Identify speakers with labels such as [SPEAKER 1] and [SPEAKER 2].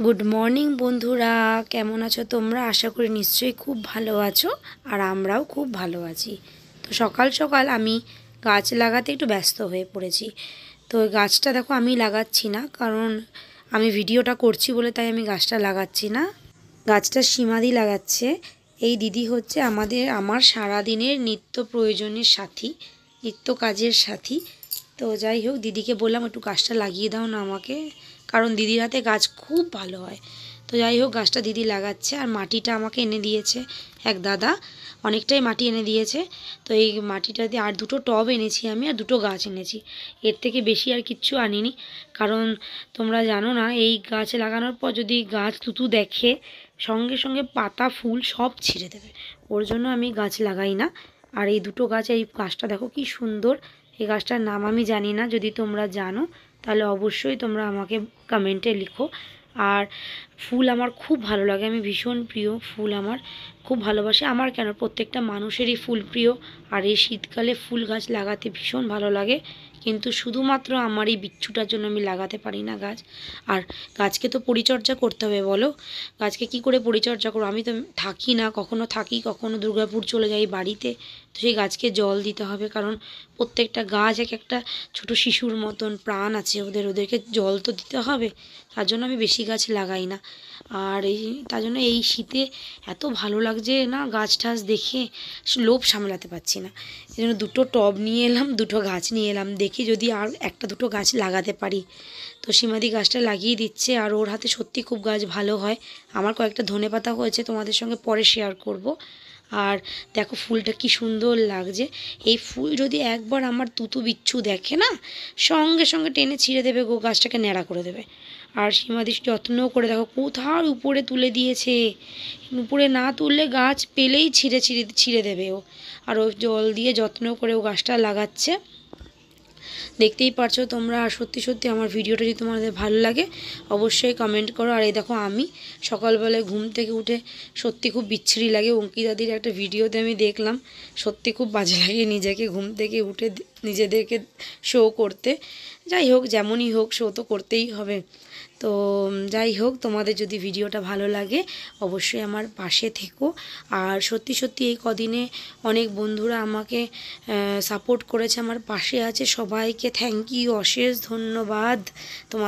[SPEAKER 1] Good morning বন্ধুরা, কেমন আছো তোমরা? আশা করি নিশ্চয়ই খুব ভালো আছো, আর আমরাও খুব ভালো আছি। তো সকাল সকাল আমি গাছ লাগাতে একটু ব্যস্ত হয়ে পড়েছি। তো ওই গাছটা দেখো আমি লাগাচ্ছি না, কারণ আমি ভিডিওটা করছি বলে তাই আমি গাছটা লাগাচ্ছি না। গাছটা সীমাদি লাগাচ্ছে। এই দিদি হচ্ছে আমার সারাদিনের নিত্য প্রয়োজনের সাথী, নিত্য কাজের সাথী। তো যাই হোক, দিদিকে বললাম একটু গাছটা লাগিয়ে দাও না আমাকে, কারণ দিদির হাতে গাছ খুব ভালো হয়। তো যাই হোক, গাছটা দিদি লাগাচ্ছে, আর মাটিটা আমাকে এনে দিয়েছে এক দাদা, অনেকটাই মাটি এনে দিয়েছে। তো এই মাটিটা দিয়ে আর দুটো টব এনেছি আমি, আর দুটো গাছ এনেছি। এর থেকে বেশি আর কিচ্ছু আনিনি, কারণ তোমরা জানো না, এই গাছ লাগানোর পর যদি গাছ তুতু দেখে, সঙ্গে সঙ্গে পাতা ফুল সব ছিঁড়ে দেবে। ওর জন্য আমি গাছ লাগাই না। আর এই দুটো গাছ, এই গাছটা দেখো কি সুন্দর। এই গাছটার নাম আমি জানি না, যদি তোমরা জানো তাহলে অবশ্যই তোমরা আমাকে কমেন্টে লিখো। আর ফুল আমার খুব ভালো লাগে, আমি ভীষণ প্রিয় ফুল, আমার খুব ভালোবাসি। আমার কেন, প্রত্যেকটা মানুষেরই ফুল প্রিয়। আর এই শীতকালে ফুল গাছ লাগাতে ভীষণ ভালো লাগে, কিন্তু শুধুমাত্র আমার এই বিচ্ছুটার জন্য আমি লাগাতে পারি না গাছ। আর গাছকে তো পরিচর্যা করতে হবে, বলো? গাছকে কি করে পরিচর্যা করো? আমি তো থাকি না, কখনো থাকি, কখনো দুর্গাপুর চলে যাই বাড়িতে। তো সেই গাছকে জল দিতে হবে, কারণ প্রত্যেকটা গাছ এক একটা ছোট শিশুর মতন প্রাণ আছে ওদেরকে জল তো দিতে হবে। তার জন্য আমি বেশি গাছ লাগাই না। আর তার জন্য এই শীতে এত ভালো লাগছে না গাছ টাছ দেখে, লোভ সামলাতে পারছি না। এই জন্য দুটো টব নিয়ে এলাম, দুটো গাছ নিয়ে এলাম, দেখি যদি আর একটা দুটো গাছ লাগাতে পারি। তো সীমাদি গাছটা লাগিয়ে দিচ্ছে, আর ওর হাতে সত্যি খুব গাছ ভালো হয়। আমার কয়েকটা ধনেপাতা হয়েছে, তোমাদের সঙ্গে পরে শেয়ার করব। আর দেখো ফুলটা কি সুন্দর লাগছে। এই ফুল যদি একবার আমার তুতু বিচ্ছু দেখে না, সঙ্গে সঙ্গে টেনে ছিঁড়ে দেবে গো, গাছটাকে ন্যাড়া করে দেবে। আর সীমাদি যত্ন করে, দেখো কোথার উপরে তুলে দিয়েছে, উপরে না তুললে গাছ পেলেই ছিঁড়ে ছিঁড়ে ছিঁড়ে দেবে ও। আর ও জল দিয়ে যত্ন করে ও গাছটা লাগাচ্ছে, দেখতেই পারছো তোমরা। আর সত্যি সত্যি আমার ভিডিওটা যদি তোমাদের ভালো লাগে অবশ্যই কমেন্ট করো। আর এই দেখো, আমি সকালবেলায় ঘুম থেকে উঠে সত্যি খুব বিচ্ছিরি লাগে, অঙ্কিতাদির একটা ভিডিওতে আমি দেখলাম, সত্যি খুব বাজে লাগে নিজেকে ঘুম থেকে উঠে নিজেদেরকে শো করতে। যাই হোক, যেমনই হোক, শো তো করতেই হবে। তো যাই হোক, তোমাদের যদি ভিডিওটা ভালো লাগে অবশ্যই আমার পাশে থেকো। আর সত্যি সত্যি এই কদিনে অনেক বন্ধুরা আমাকে সাপোর্ট করেছে, আমার পাশে আছে, সবাইকে থ্যাংক ইউ, অশেষ ধন্যবাদ তোমাদের।